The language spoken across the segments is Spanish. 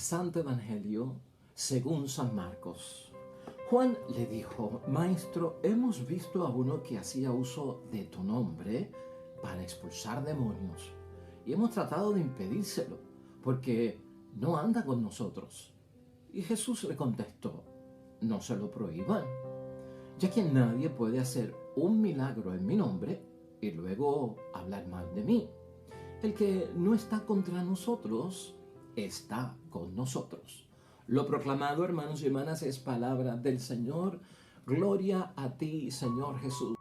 Santo Evangelio según San Marcos. Juan le dijo: Maestro, hemos visto a uno que hacía uso de tu nombre para expulsar demonios y hemos tratado de impedírselo porque no anda con nosotros. Y Jesús le contestó: no se lo prohíban, ya que nadie puede hacer un milagro en mi nombre y luego hablar mal de mí. El que no está contra nosotros, está con nosotros. Lo proclamado, hermanos y hermanas, es palabra del Señor. Gloria a ti, Señor Jesús.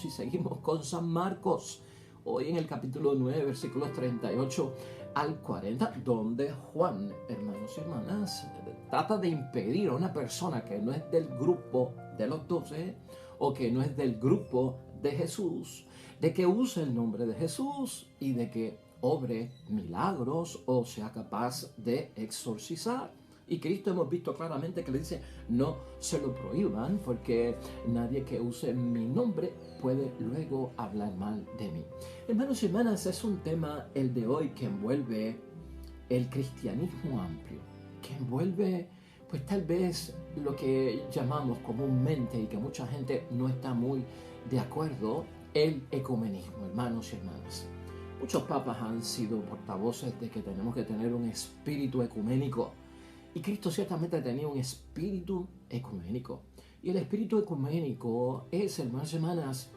Y seguimos con San Marcos, hoy en el capítulo 9, versículos 38 al 40, donde Juan, hermanos y hermanas, trata de impedir a una persona que no es del grupo de los 12 o que no es del grupo de Jesús, de que use el nombre de Jesús y de que obre milagros o sea capaz de exorcizar. Y Cristo hemos visto claramente que le dice: no se lo prohíban, porque nadie que use mi nombre puede luego hablar mal de mí. Hermanos y hermanas, es un tema el de hoy que envuelve el cristianismo amplio, que envuelve pues tal vez lo que llamamos comúnmente y que mucha gente no está muy de acuerdo, el ecumenismo, hermanos y hermanas. Muchos papas han sido portavoces de que tenemos que tener un espíritu ecuménico. Y Cristo ciertamente tenía un espíritu ecuménico. Y el espíritu ecuménico es, hermanos y hermanas,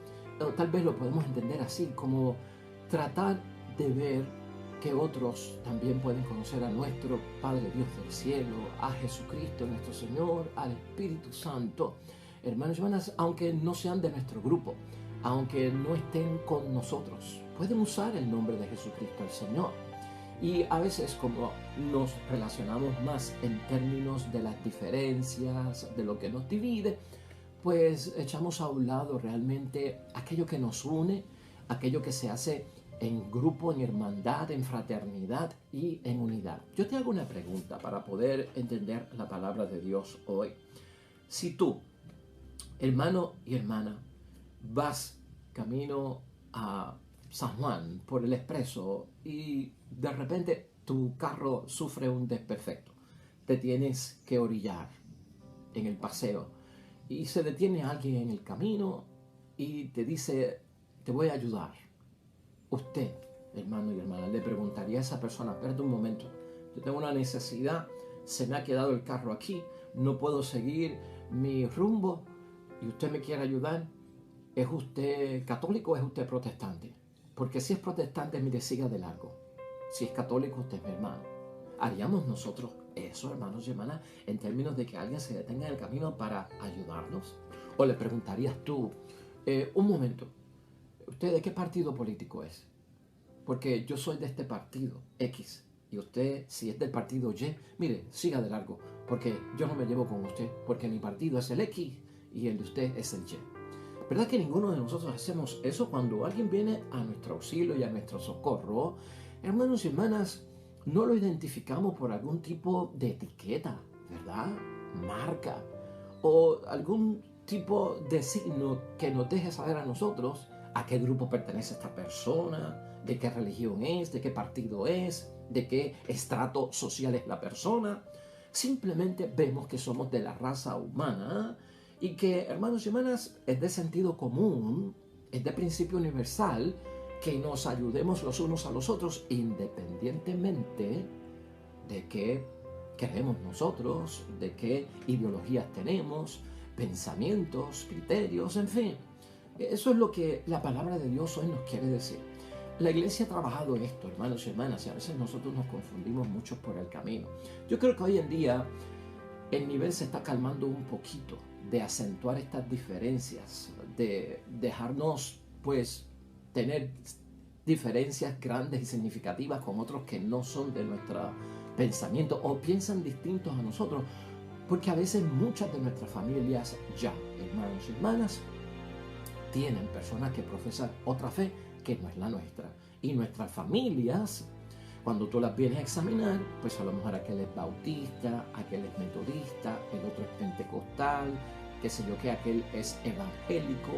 tal vez lo podemos entender así, como tratar de ver que otros también pueden conocer a nuestro Padre Dios del cielo, a Jesucristo nuestro Señor, al Espíritu Santo. Hermanos y hermanas, aunque no sean de nuestro grupo, aunque no estén con nosotros, pueden usar el nombre de Jesucristo el Señor. Y a veces, como nos relacionamos más en términos de las diferencias, de lo que nos divide, pues echamos a un lado realmente aquello que nos une, aquello que se hace en grupo, en hermandad, en fraternidad y en unidad. Yo te hago una pregunta para poder entender la palabra de Dios hoy. Si tú, hermano y hermana, vas camino a San Juan por el expreso y de repente tu carro sufre un desperfecto, te tienes que orillar en el paseo y se detiene alguien en el camino y te dice: te voy a ayudar. Usted, hermano y hermana, le preguntaría a esa persona: espérate un momento, yo tengo una necesidad, se me ha quedado el carro aquí, no puedo seguir mi rumbo y usted me quiere ayudar. ¿Es usted católico o es usted protestante? Porque si es protestante, mire, siga de largo. Si es católico, usted es mi hermano. ¿Haríamos nosotros eso, hermanos y hermanas, en términos de que alguien se detenga en el camino para ayudarnos? ¿O le preguntarías tú: un momento, ¿usted de qué partido político es? Porque yo soy de este partido X y usted, si es del partido Y, mire, siga de largo, porque yo no me llevo con usted, porque mi partido es el X y el de usted es el Y. ¿Verdad que ninguno de nosotros hacemos eso cuando alguien viene a nuestro auxilio y a nuestro socorro? Hermanos y hermanas, no lo identificamos por algún tipo de etiqueta, ¿verdad? Marca o algún tipo de signo que nos deje saber a nosotros a qué grupo pertenece esta persona, de qué religión es, de qué partido es, de qué estrato social es la persona. Simplemente vemos que somos de la raza humana y que, hermanos y hermanas, es de sentido común, es de principio universal que nos ayudemos los unos a los otros independientemente de qué creemos nosotros, de qué ideologías tenemos, pensamientos, criterios, en fin. Eso es lo que la palabra de Dios hoy nos quiere decir. La iglesia ha trabajado en esto, hermanos y hermanas, y a veces nosotros nos confundimos mucho por el camino. Yo creo que hoy en día el nivel se está calmando un poquito de acentuar estas diferencias, de dejarnos pues tener diferencias grandes y significativas con otros que no son de nuestro pensamiento o piensan distintos a nosotros, porque a veces muchas de nuestras familias ya, hermanos y hermanas, tienen personas que profesan otra fe que no es la nuestra. Y nuestras familias, cuando tú las vienes a examinar, pues a lo mejor aquel es bautista, aquel es metodista, el otro es pentecostal, qué sé yo, que aquel es evangélico,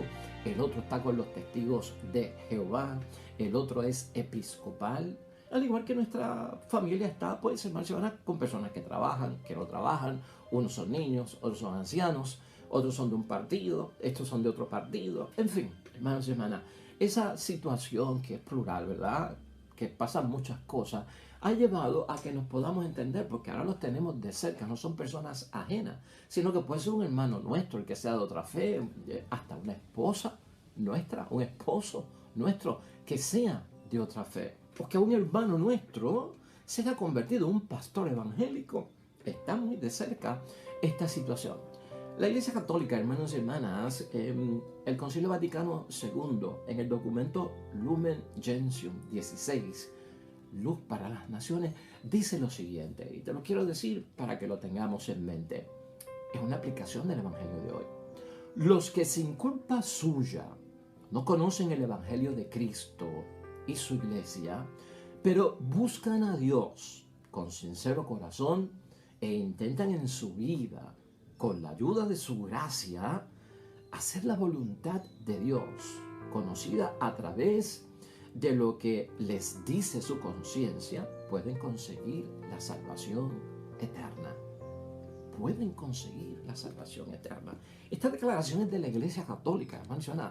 el otro está con los testigos de Jehová, el otro es episcopal. Al igual que nuestra familia está, pues, hermanos y hermanas, con personas que trabajan, que no trabajan. Unos son niños, otros son ancianos, otros son de un partido, estos son de otro partido. En fin, hermanos y hermanas, esa situación que es plural, ¿verdad? Que pasan muchas cosas, ha llevado a que nos podamos entender, porque ahora los tenemos de cerca, no son personas ajenas, sino que puede ser un hermano nuestro, el que sea de otra fe, hasta una esposa nuestra, un esposo nuestro, que sea de otra fe. Porque un hermano nuestro se ha convertido en un pastor evangélico. Está muy de cerca esta situación. La Iglesia Católica, hermanos y hermanas, el Concilio Vaticano II, en el documento Lumen Gentium 16, Luz para las Naciones, dice lo siguiente, y te lo quiero decir para que lo tengamos en mente. Es una aplicación del Evangelio de hoy. Los que sin culpa suya no conocen el Evangelio de Cristo y su Iglesia, pero buscan a Dios con sincero corazón e intentan en su vida, con la ayuda de su gracia, hacer la voluntad de Dios, conocida a través de lo que les dice su conciencia, pueden conseguir la salvación eterna. Pueden conseguir la salvación eterna. Esta declaración es de la Iglesia Católica,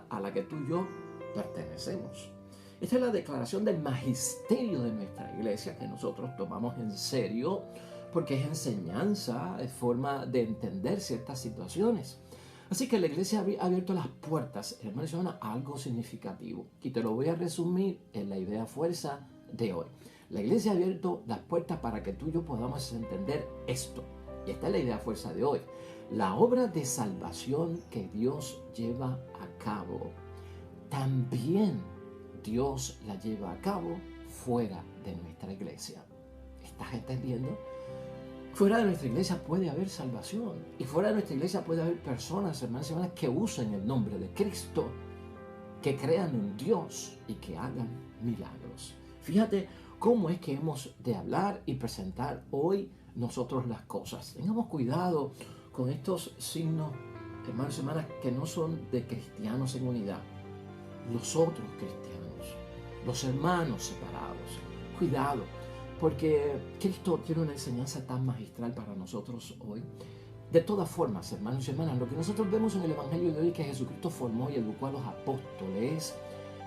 a la que tú y yo pertenecemos. Esta es la declaración del magisterio de nuestra iglesia que nosotros tomamos en serio porque es enseñanza, es forma de entender ciertas situaciones. Así que la iglesia ha abierto las puertas, hermanos y hermanas, a algo significativo. Y te lo voy a resumir en la idea fuerza de hoy. La iglesia ha abierto las puertas para que tú y yo podamos entender esto. Y esta es la idea fuerza de hoy. La obra de salvación que Dios lleva a cabo, también Dios la lleva a cabo fuera de nuestra iglesia. ¿Estás entendiendo? Fuera de nuestra iglesia puede haber salvación. Y fuera de nuestra iglesia puede haber personas, hermanos y hermanas, que usen el nombre de Cristo, que crean en Dios y que hagan milagros. Fíjate cómo es que hemos de hablar y presentar hoy nosotros las cosas. Tengamos cuidado con estos signos, hermanos y hermanas, que no son de cristianos en unidad. Los otros cristianos, los hermanos separados. Cuidado, porque Cristo tiene una enseñanza tan magistral para nosotros hoy. De todas formas, hermanos y hermanas, lo que nosotros vemos en el Evangelio de hoy que Jesucristo formó y educó a los apóstoles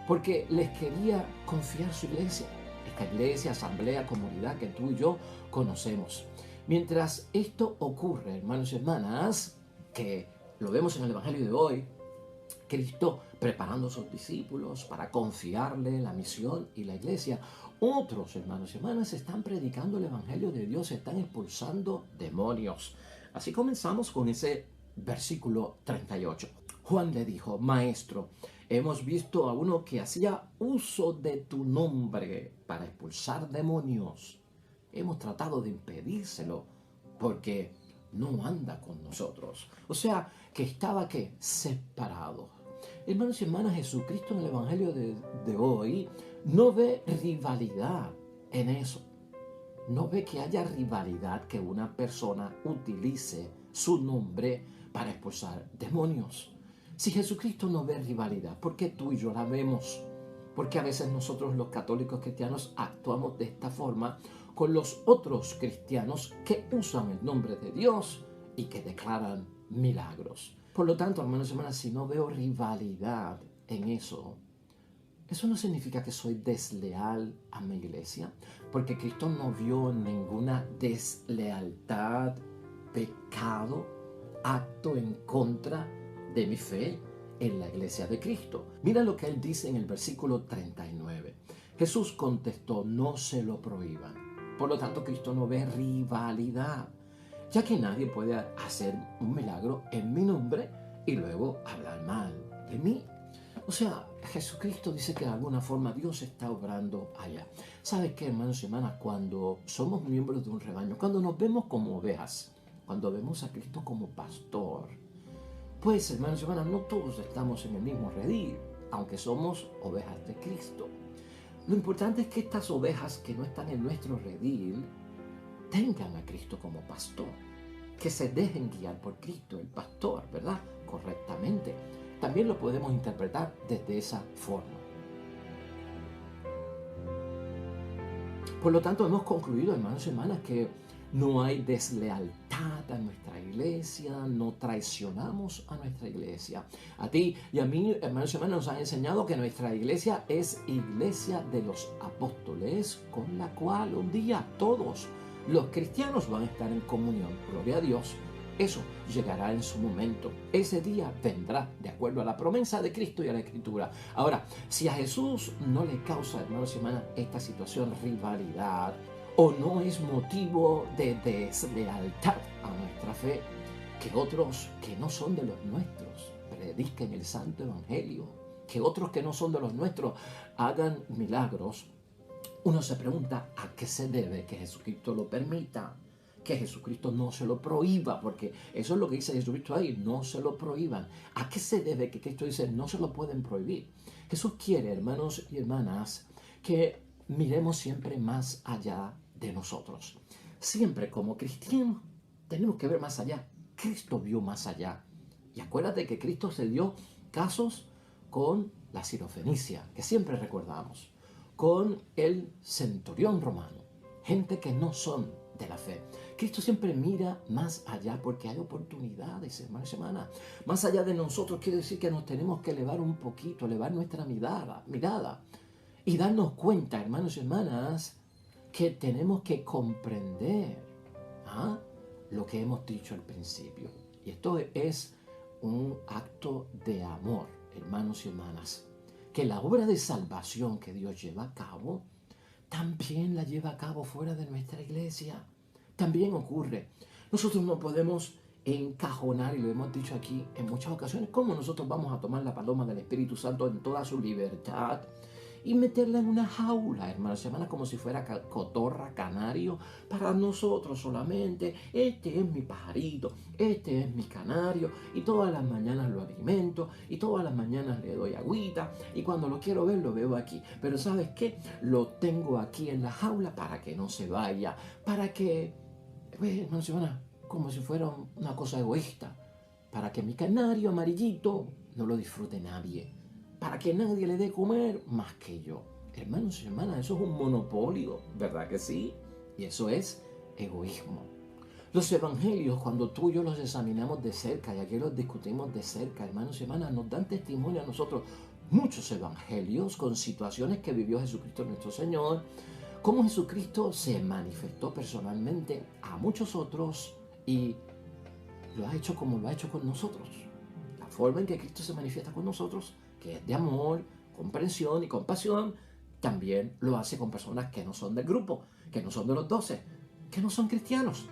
porque les quería confiar su iglesia. Esta iglesia, asamblea, comunidad que tú y yo conocemos. Mientras esto ocurre, hermanos y hermanas, que lo vemos en el Evangelio de hoy, Cristo preparando a sus discípulos para confiarle la misión y la iglesia. Otros hermanos y hermanas están predicando el Evangelio de Dios, están expulsando demonios. Así comenzamos con ese versículo 38. Juan le dijo, Maestro, hemos visto a uno que hacía uso de tu nombre para expulsar demonios. Hemos tratado de impedírselo porque no anda con nosotros. O sea, que estaba ¿qué? Separado. Hermanos y hermanas, Jesucristo en el Evangelio de hoy no ve rivalidad en eso. No ve que haya rivalidad que una persona utilice su nombre para expulsar demonios. Si Jesucristo no ve rivalidad, ¿por qué tú y yo la vemos? Porque a veces nosotros los católicos cristianos actuamos de esta forma con los otros cristianos que usan el nombre de Dios y que declaran milagros. Por lo tanto, hermanos y hermanas, si no veo rivalidad en eso no significa que soy desleal a mi iglesia, porque Cristo no vio ninguna deslealtad, pecado, acto en contra de mi fe en la iglesia de Cristo. Mira lo que él dice en el versículo 39. Jesús contestó, no se lo prohíban. Por lo tanto, Cristo no ve rivalidad, ya que nadie puede hacer un milagro en mi nombre y luego hablar mal de mí. O sea, Jesucristo dice que de alguna forma Dios está obrando allá. ¿Sabes qué, hermanos y hermanas? Cuando somos miembros de un rebaño, cuando nos vemos como ovejas, cuando vemos a Cristo como pastor, pues, hermanos y hermanas, no todos estamos en el mismo redil, aunque somos ovejas de Cristo. Lo importante es que estas ovejas que no están en nuestro redil tengan a Cristo como pastor, que se dejen guiar por Cristo, el pastor, ¿verdad? correctamente. También lo podemos interpretar desde esa forma. Por lo tanto, hemos concluido, hermanos y hermanas, que no hay deslealtad a nuestra iglesia, no traicionamos a nuestra iglesia. A ti y a mí, hermanos y hermanas, nos han enseñado que nuestra iglesia es iglesia de los apóstoles, con la cual un día todos los cristianos van a estar en comunión. Gloria a Dios. Eso llegará en su momento. Ese día vendrá de acuerdo a la promesa de Cristo y a la Escritura. Ahora, si a Jesús no le causa, hermanos y hermanas, esta situación rivalidad, o no es motivo de deslealtad a nuestra fe, que otros que no son de los nuestros prediquen el santo evangelio, que otros que no son de los nuestros hagan milagros, uno se pregunta a qué se debe que Jesucristo lo permita, que Jesucristo no se lo prohíba, porque eso es lo que dice Jesucristo ahí, no se lo prohíban. ¿A qué se debe que Cristo dice no se lo pueden prohibir? Jesús quiere, hermanos y hermanas, que miremos siempre más allá de nosotros. Siempre como cristianos tenemos que ver más allá. Cristo vio más allá. Y acuérdate que Cristo se dio casos con la sirofenicia, que siempre recordamos, con el centurión romano, gente que no son de la fe. Cristo siempre mira más allá porque hay oportunidades, hermanos y hermanas. Más allá de nosotros quiere decir que nos tenemos que elevar un poquito, elevar nuestra mirada y darnos cuenta, hermanos y hermanas, que tenemos que comprender lo que hemos dicho al principio. Y esto es un acto de amor, hermanos y hermanas. Que la obra de salvación que Dios lleva a cabo, también la lleva a cabo fuera de nuestra iglesia. También ocurre. Nosotros no podemos encajonar, y lo hemos dicho aquí en muchas ocasiones, cómo nosotros vamos a tomar la paloma del Espíritu Santo en toda su libertad y meterla en una jaula, hermanos y hermanas, como si fuera cotorra, canario, para nosotros solamente. Este es mi pajarito, este es mi canario, y todas las mañanas lo alimento, y todas las mañanas le doy agüita, y cuando lo quiero ver, lo veo aquí. Pero ¿sabes qué? Lo tengo aquí en la jaula para que no se vaya, para que, hermanos y hermanas, como si fuera una cosa egoísta, para que mi canario amarillito no lo disfrute nadie, para que nadie le dé comer más que yo. Hermanos y hermanas, eso es un monopolio, ¿verdad que sí? Y eso es egoísmo. Los evangelios, cuando tú y yo los examinamos de cerca, y aquí los discutimos de cerca, hermanos y hermanas, nos dan testimonio a nosotros muchos evangelios con situaciones que vivió Jesucristo nuestro Señor, cómo Jesucristo se manifestó personalmente a muchos otros y lo ha hecho como lo ha hecho con nosotros. La forma en que Cristo se manifiesta con nosotros, que es de amor, comprensión y compasión, también lo hace con personas que no son del grupo, que no son de los 12, que no son cristianos,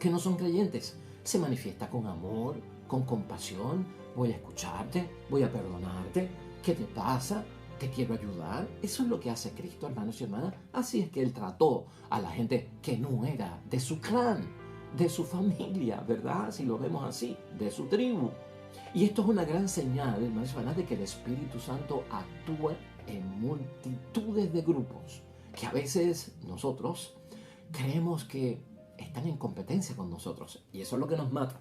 que no son creyentes. Se manifiesta con amor, con compasión. Voy a escucharte, voy a perdonarte. ¿Qué te pasa? Te quiero ayudar. Eso es lo que hace Cristo, hermanos y hermanas. Así es que Él trató a la gente que no era de su clan, de su familia, ¿verdad? Si lo vemos así, de su tribu. Y esto es una gran señal, hermanos y hermanas, de que el Espíritu Santo actúa en multitudes de grupos que a veces nosotros creemos que están en competencia con nosotros. Y eso es lo que nos mata.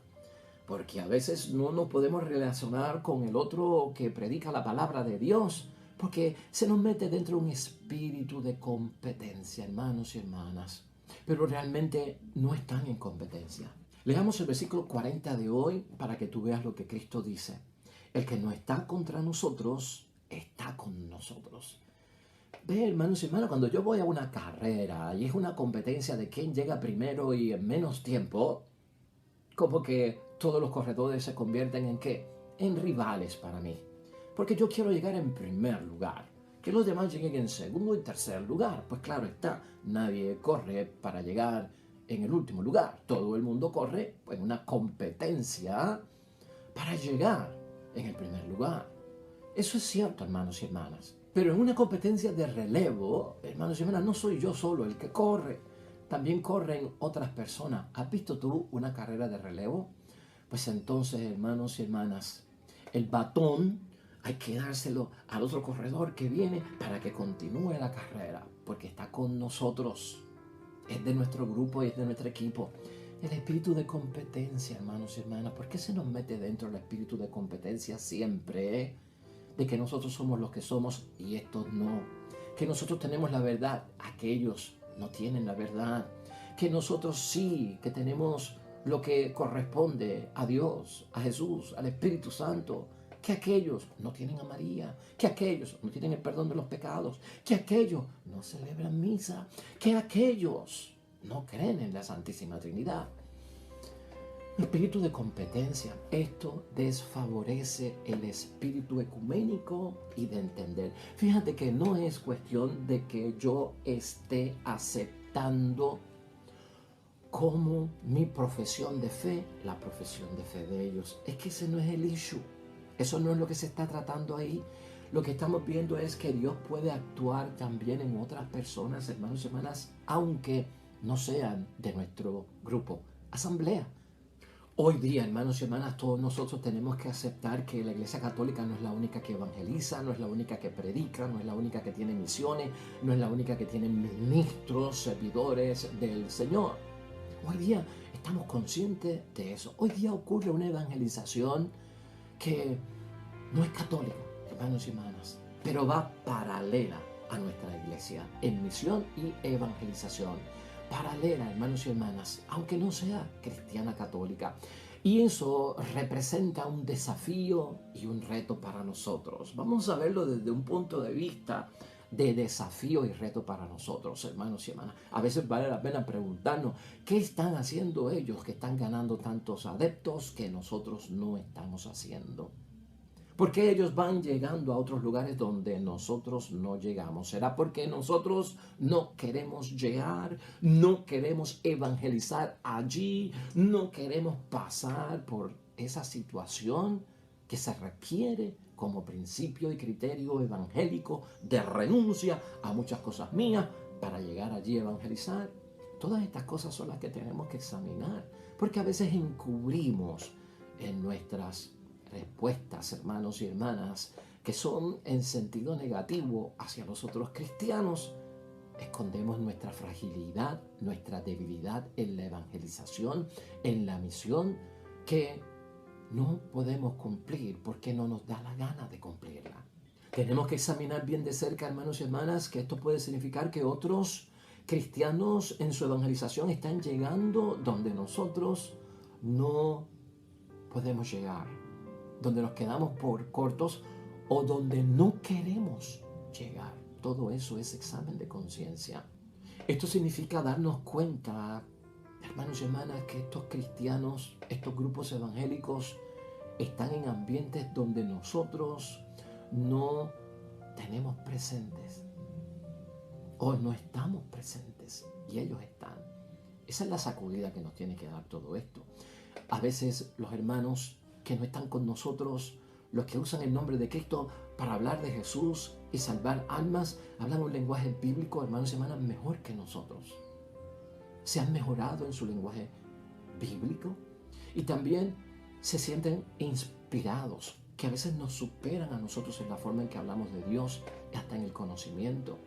Porque a veces no nos podemos relacionar con el otro que predica la palabra de Dios, porque se nos mete dentro un espíritu de competencia, hermanos y hermanas. Pero realmente no están en competencia. Leamos el versículo 40 de hoy para que tú veas lo que Cristo dice. El que no está contra nosotros, está con nosotros. Ve, hermanos y hermanas, cuando yo voy a una carrera y es una competencia de quién llega primero y en menos tiempo, como que todos los corredores se convierten en ¿qué? En rivales para mí. Porque yo quiero llegar en primer lugar, que los demás lleguen en segundo y tercer lugar. Pues claro está, nadie corre para llegar en el último lugar. Todo el mundo corre en una competencia para llegar en el primer lugar. Eso es cierto, hermanos y hermanas. Pero en una competencia de relevo, hermanos y hermanas, no soy yo solo el que corre. También corren otras personas. ¿Has visto tú una carrera de relevo? Pues entonces, hermanos y hermanas, el batón hay que dárselo al otro corredor que viene para que continúe la carrera, porque está con nosotros. Es de nuestro grupo y es de nuestro equipo. El espíritu de competencia, hermanos y hermanas. ¿Por qué se nos mete dentro el espíritu de competencia siempre? De que nosotros somos los que somos y estos no. Que nosotros tenemos la verdad, aquellos no tienen la verdad. Que nosotros sí, que tenemos lo que corresponde a Dios, a Jesús, al Espíritu Santo. Que aquellos no tienen a María, que aquellos no tienen el perdón de los pecados, que aquellos no celebran misa, que aquellos no creen en la Santísima Trinidad. Espíritu de competencia. Esto desfavorece el espíritu ecuménico y de entender. Fíjate que no es cuestión de que yo esté aceptando como mi profesión de fe, la profesión de fe de ellos. Es que ese no es el issue. Eso no es lo que se está tratando ahí. Lo que estamos viendo es que Dios puede actuar también en otras personas, hermanos y hermanas, aunque no sean de nuestro grupo, asamblea. Hoy día, hermanos y hermanas, todos nosotros tenemos que aceptar que la Iglesia Católica no es la única que evangeliza, no es la única que predica, no es la única que tiene misiones, no es la única que tiene ministros, servidores del Señor. Hoy día estamos conscientes de eso. Hoy día ocurre una evangelización que no es católica, hermanos y hermanas, pero va paralela a nuestra Iglesia en misión y evangelización. Paralela, hermanos y hermanas, aunque no sea cristiana católica. Y eso representa un desafío y un reto para nosotros. Vamos a verlo desde un punto de vista de desafío y reto para nosotros, hermanos y hermanas. A veces vale la pena preguntarnos, ¿qué están haciendo ellos que están ganando tantos adeptos que nosotros no estamos haciendo? ¿Por qué ellos van llegando a otros lugares donde nosotros no llegamos? ¿Será porque nosotros no queremos llegar, no queremos evangelizar allí, no queremos pasar por esa situación que se requiere como principio y criterio evangélico de renuncia a muchas cosas mías para llegar allí a evangelizar? Todas estas cosas son las que tenemos que examinar, porque a veces encubrimos en nuestras respuestas, hermanos y hermanas, que son en sentido negativo hacia los otros cristianos. Escondemos nuestra fragilidad, nuestra debilidad en la evangelización, en la misión, que no podemos cumplir porque no nos da la gana de cumplirla. Tenemos que examinar bien de cerca, hermanos y hermanas, que esto puede significar que otros cristianos en su evangelización están llegando donde nosotros no podemos llegar, donde nos quedamos por cortos o donde no queremos llegar. Todo eso es examen de conciencia. Esto significa darnos cuenta, hermanos y hermanas, que estos cristianos, estos grupos evangélicos, están en ambientes donde nosotros no tenemos presentes o no estamos presentes y ellos están. Esa es la sacudida que nos tiene que dar todo esto. A veces los hermanos que no están con nosotros, los que usan el nombre de Cristo para hablar de Jesús y salvar almas, hablan un lenguaje bíblico, hermanos y hermanas, mejor que nosotros. Se han mejorado en su lenguaje bíblico y también se sienten inspirados, que a veces nos superan a nosotros en la forma en que hablamos de Dios y hasta en el conocimiento.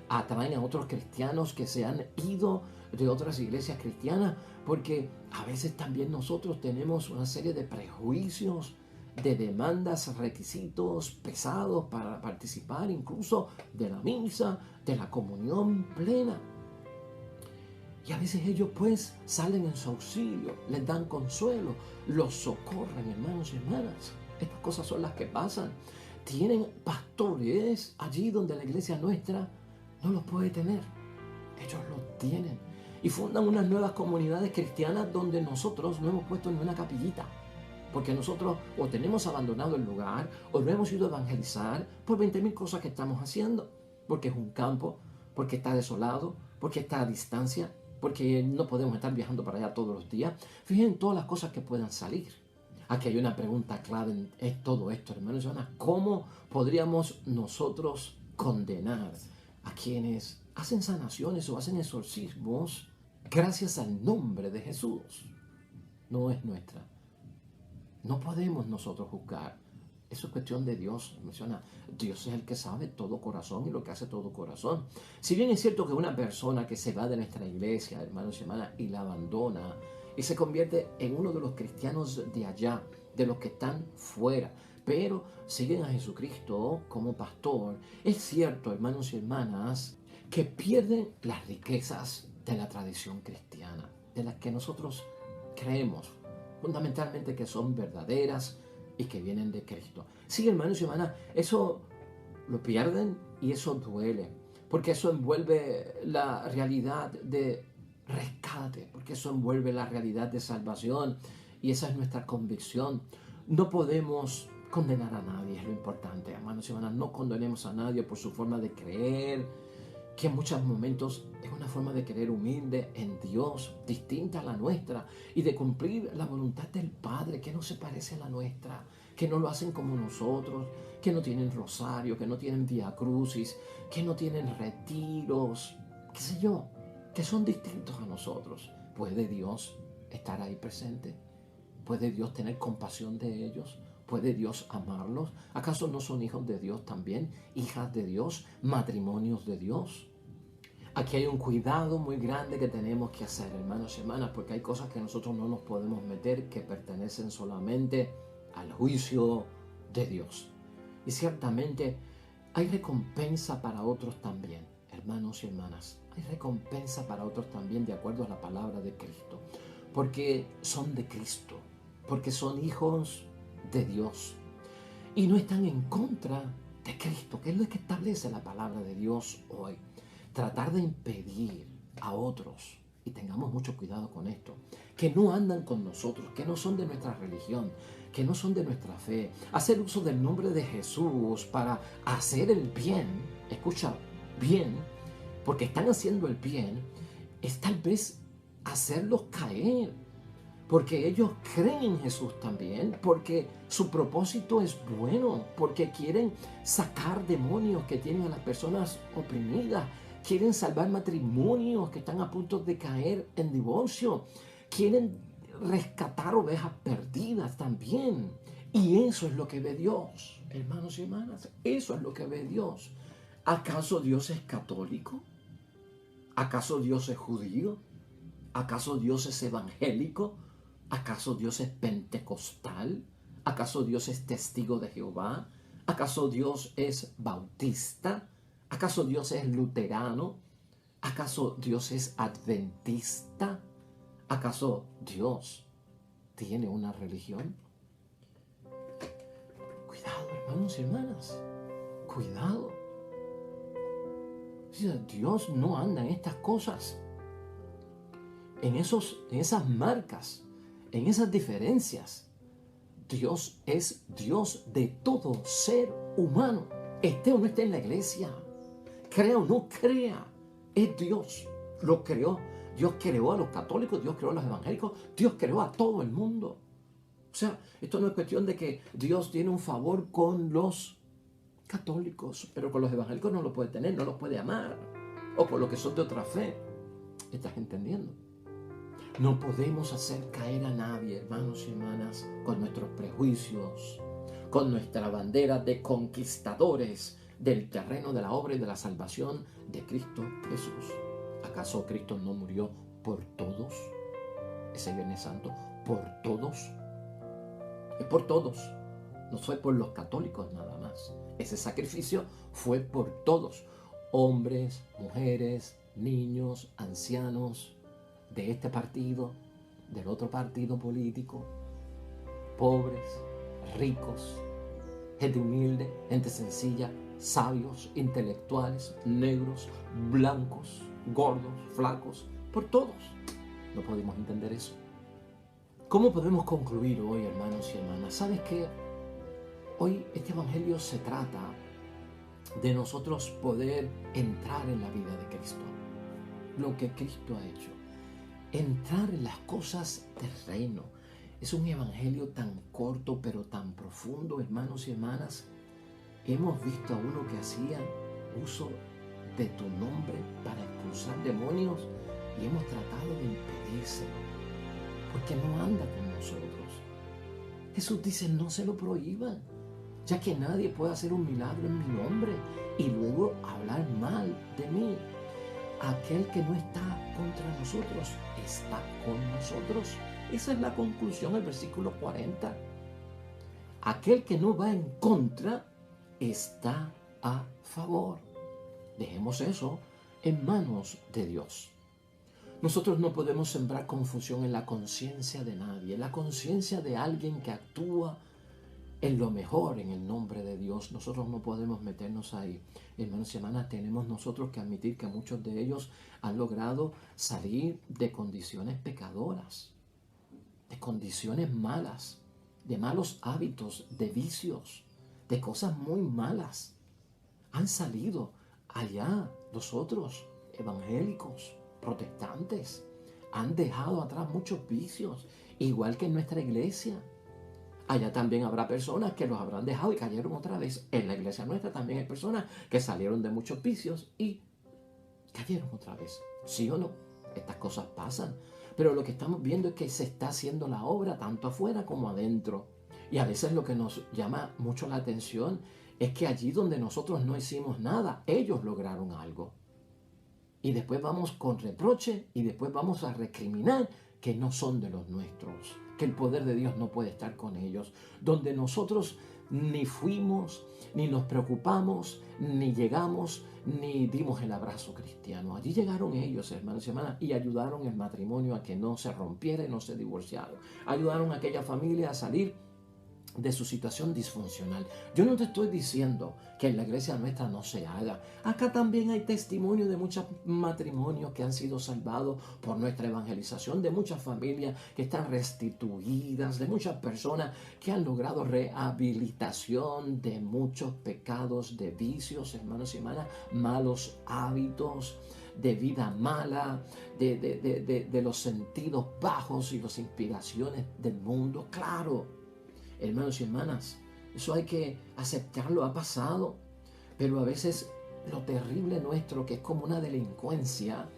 Atraen a otros cristianos que se han ido de otras iglesias cristianas, porque a veces también nosotros tenemos una serie de prejuicios, de demandas, requisitos pesados para participar incluso de la misa, de la comunión plena. Y a veces ellos pues salen en su auxilio, les dan consuelo, los socorren, hermanos y hermanas. Estas cosas son las que pasan. Tienen pastores allí donde la iglesia nuestra no los puede tener. Ellos los tienen. Y fundan unas nuevas comunidades cristianas donde nosotros no hemos puesto ni una capillita. Porque nosotros o tenemos abandonado el lugar o no hemos ido a evangelizar por 20.000 cosas que estamos haciendo. Porque es un campo, porque está desolado, porque está a distancia, porque no podemos estar viajando para allá todos los días. Fíjense todas las cosas que puedan salir. Aquí hay una pregunta clave en todo esto, hermanos y hermanas. ¿Cómo podríamos nosotros condenar a quienes hacen sanaciones o hacen exorcismos gracias al nombre de Jesús? No es nuestra. No podemos nosotros juzgar. Eso es cuestión de Dios. Menciona, Dios es el que sabe todo corazón y lo que hace todo corazón. Si bien es cierto que una persona que se va de nuestra iglesia, hermanos y hermanas, y la abandona y se convierte en uno de los cristianos de allá, de los que están fuera, pero siguen a Jesucristo como pastor. Es cierto, hermanos y hermanas, que pierden las riquezas de la tradición cristiana, de las que nosotros creemos fundamentalmente que son verdaderas y que vienen de Cristo. Sí, hermanos y hermanas, eso lo pierden y eso duele, porque eso envuelve la realidad de rescate, porque eso envuelve la realidad de salvación, y esa es nuestra convicción. No podemos condenar a nadie, es lo importante, hermanos y hermanas. No condenemos a nadie por su forma de creer, que en muchos momentos es una forma de creer humilde en Dios, distinta a la nuestra, y de cumplir la voluntad del Padre, que no se parece a la nuestra, que no lo hacen como nosotros, que no tienen rosario, que no tienen vía crucis, que no tienen retiros, qué sé yo, que son distintos a nosotros. ¿Puede Dios estar ahí presente? ¿Puede Dios tener compasión de ellos? ¿Puede Dios amarlos? ¿Acaso no son hijos de Dios también? ¿Hijas de Dios? ¿Matrimonios de Dios? Aquí hay un cuidado muy grande que tenemos que hacer, hermanos y hermanas, porque hay cosas que nosotros no nos podemos meter, que pertenecen solamente al juicio de Dios. Y ciertamente hay recompensa para otros también, hermanos y hermanas. Hay recompensa para otros también, de acuerdo a la palabra de Cristo, porque son de Cristo, porque son hijos de Dios y no están en contra de Cristo, que es lo que establece la palabra de Dios hoy. Tratar de impedir a otros, y tengamos mucho cuidado con esto, que no andan con nosotros, que no son de nuestra religión, que no son de nuestra fe, hacer uso del nombre de Jesús para hacer el bien, escucha bien, porque están haciendo el bien, es tal vez hacerlos caer, porque ellos creen en Jesús también, porque su propósito es bueno, porque quieren sacar demonios que tienen a las personas oprimidas, quieren salvar matrimonios que están a punto de caer en divorcio, quieren rescatar ovejas perdidas también. Y eso es lo que ve Dios, hermanos y hermanas, eso es lo que ve Dios. ¿Acaso Dios es católico? ¿Acaso Dios es judío? ¿Acaso Dios es evangélico? ¿Acaso Dios es pentecostal? ¿Acaso Dios es testigo de Jehová? ¿Acaso Dios es bautista? ¿Acaso Dios es luterano? ¿Acaso Dios es adventista? ¿Acaso Dios tiene una religión? Cuidado, hermanos y hermanas. Cuidado. Dios no anda en estas cosas, en esas marcas, en esas diferencias. Dios es Dios de todo ser humano, esté o no esté en la iglesia, crea o no crea, es Dios, lo creó. Dios creó a los católicos, Dios creó a los evangélicos, Dios creó a todo el mundo. O sea, esto no es cuestión de que Dios tiene un favor con los católicos, pero con los evangélicos no lo puede tener, no los puede amar, o por lo que son de otra fe. ¿Estás entendiendo? No podemos hacer caer a nadie, hermanos y hermanas, con nuestros prejuicios, con nuestra bandera de conquistadores del terreno de la obra y de la salvación de Cristo Jesús. ¿Acaso Cristo no murió por todos? Ese Viernes Santo, por todos. Es por todos. No fue por los católicos nada más. Ese sacrificio fue por todos. Hombres, mujeres, niños, ancianos, de este partido, del otro partido político, pobres, ricos, gente humilde, gente sencilla, sabios, intelectuales, negros, blancos, gordos, flacos, por todos. No podemos entender eso. ¿Cómo podemos concluir hoy, hermanos y hermanas? ¿Sabes qué? Hoy este evangelio se trata de nosotros poder entrar en la vida de Cristo, lo que Cristo ha hecho. Entrar en las cosas del reino. Es un evangelio tan corto pero tan profundo, hermanos y hermanas. Hemos visto a uno que hacía uso de tu nombre para expulsar demonios y hemos tratado de impedírselo porque no anda con nosotros. Jesús dice: no se lo prohíban, ya que nadie puede hacer un milagro en mi nombre y luego hablar mal de mí. Aquel que no está contra nosotros, está con nosotros. Esa es la conclusión del versículo 40. Aquel que no va en contra está a favor. Dejemos eso en manos de Dios. Nosotros no podemos sembrar confusión en la conciencia de nadie, en la conciencia de alguien que actúa en lo mejor en el nombre de Dios. Nosotros no podemos meternos ahí. Hermanos y hermanas, tenemos nosotros que admitir que muchos de ellos han logrado salir de condiciones pecadoras, de condiciones malas, de malos hábitos, de vicios, de cosas muy malas. Han salido allá los otros evangélicos, protestantes, han dejado atrás muchos vicios, igual que en nuestra iglesia. Allá también habrá personas que los habrán dejado y cayeron otra vez. En la iglesia nuestra también hay personas que salieron de muchos vicios y cayeron otra vez. ¿Sí o no? Estas cosas pasan. Pero lo que estamos viendo es que se está haciendo la obra tanto afuera como adentro. Y a veces lo que nos llama mucho la atención es que allí donde nosotros no hicimos nada, ellos lograron algo. Y después vamos con reproche y después vamos a recriminar que no son de los nuestros, que el poder de Dios no puede estar con ellos, donde nosotros ni fuimos, ni nos preocupamos, ni llegamos, ni dimos el abrazo cristiano. Allí llegaron ellos, hermanos y hermanas, y ayudaron el matrimonio a que no se rompiera y no se divorciara. Ayudaron a aquella familia a salir de su situación disfuncional. Yo no te estoy diciendo que en la iglesia nuestra no se haga. Acá también hay testimonio de muchos matrimonios que han sido salvados por nuestra evangelización, de muchas familias que están restituidas, de muchas personas que han logrado rehabilitación de muchos pecados, de vicios, hermanos y hermanas, malos hábitos, de vida mala, de los sentidos bajos y las inspiraciones del mundo. Claro, hermanos y hermanas, eso hay que aceptarlo, ha pasado, pero a veces lo terrible nuestro, que es como una delincuencia,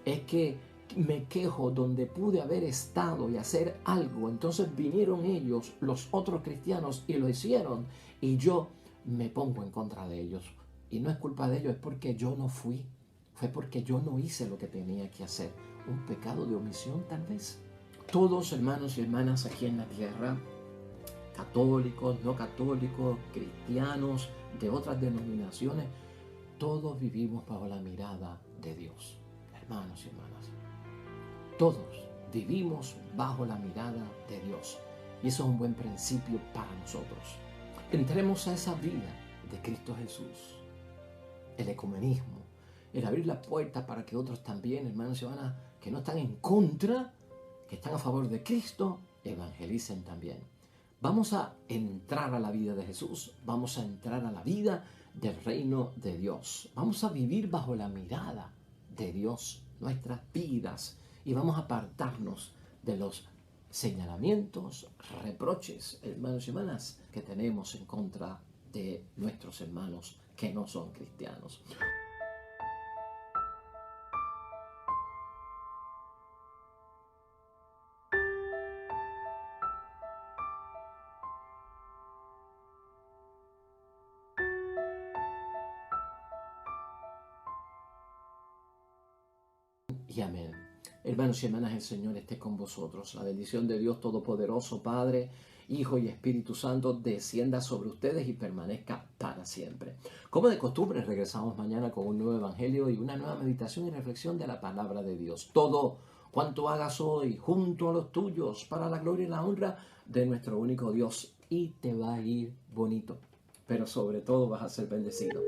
es que me quejo donde pude haber estado y hacer algo, entonces vinieron ellos, los otros cristianos, y lo hicieron, y yo me pongo en contra de ellos. Y no es culpa de ellos, es porque yo no fui, fue porque yo no hice lo que tenía que hacer. Un pecado de omisión tal vez. Todos, hermanos y hermanas, aquí en la tierra, católicos, no católicos, cristianos, de otras denominaciones, todos vivimos bajo la mirada de Dios, hermanos y hermanas. Todos vivimos bajo la mirada de Dios. Y eso es un buen principio para nosotros. Entremos a esa vida de Cristo Jesús. El ecumenismo, el abrir la puerta para que otros también, hermanos y hermanas, que no están en contra, que están a favor de Cristo, evangelicen también. Vamos a entrar a la vida de Jesús, vamos a entrar a la vida del reino de Dios. Vamos a vivir bajo la mirada de Dios nuestras vidas y vamos a apartarnos de los señalamientos, reproches, hermanos y hermanas, que tenemos en contra de nuestros hermanos que no son cristianos. Y amén. Hermanos y hermanas, el Señor esté con vosotros. La bendición de Dios Todopoderoso, Padre, Hijo y Espíritu Santo, descienda sobre ustedes y permanezca para siempre. Como de costumbre, regresamos mañana con un nuevo evangelio y una nueva meditación y reflexión de la palabra de Dios. Todo cuanto hagas hoy junto a los tuyos, para la gloria y la honra de nuestro único Dios. Y te va a ir bonito, pero sobre todo vas a ser bendecido.